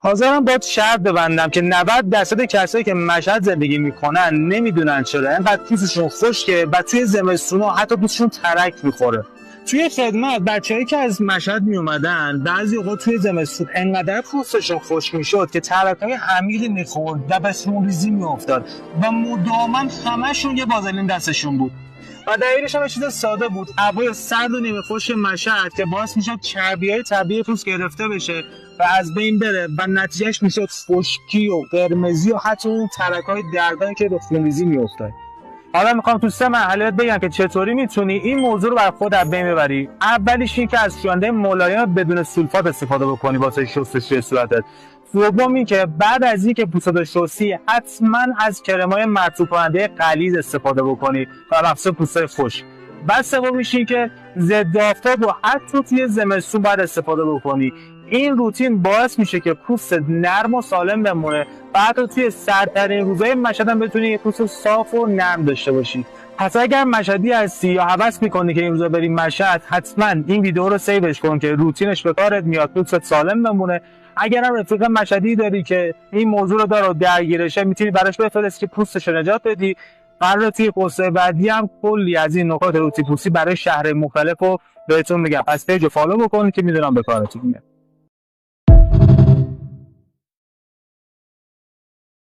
حاضرم باید شرط ببندم که 90% کسایی که مشهد زندگی میکنن نمیدونن چرا انقدر پوستشون خشکه و توی زمستونا حتی پوستشون ترک میخوره. توی خدمت بچه‌ای که از مشهد میومدن بعضی اوقات توی زمستون انقدر پوستشون خشک میشد که ترک‌های عمیقی میخورد و به خونریزی میافتاد و مداوما همشون یه وازلین دستشون بود. و دلیلش هم چیز ساده بود، هوای سرد و نیمه خشک مشهد که باعث میشد چربی‌های طبیعی پوست گرفته بشه و از بین بره و نتیجهش میشد خشکی و قرمزی و حتی اون ترک‌های دردناکی که به خونریزی میافتاد. حالا میخوام تو 3 مرحله بگم که چطوری میتونی این موضوع رو بر خود از بین ببری. اولیش این که از شوینده ملایم بدون سولفات استفاده بکنی واسه شستشوی صورتت. دوم این که بعد از اینکه پوستت شستی حتما از کرم‌های مرطوب کننده غلیظ استفاده بکنی و مخصوص پوستای خشک. بعد سومیش این که ضد آفتاب و حتی توی زمستون باید استفاده بکنی. این روتین باعث میشه که پوست نرم و سالم بمونه و حتی توی سردترین روزهای مشهد هم بتونی یه پوست صاف و نرم داشته باشی. پس اگر مشهدی هستی یا هوس میکنی که این روزا بری مشهد، حتما این ویدیو رو سیوش کن که روتینش به کارت میاد، پوستت سالم بمونه. اگر هم رفیق مشهدی داری که این موضوع رو داره و درگیرشه، میتونی براش بفرستی که پوستش رو نجات بدی. قراره توی پست بعدی هم کلی از این نکات روتی پوستی برای شهر مختلف رو بهتون میگم. پس پیج رو فالو بکنید که میدونم به کارتون میاد.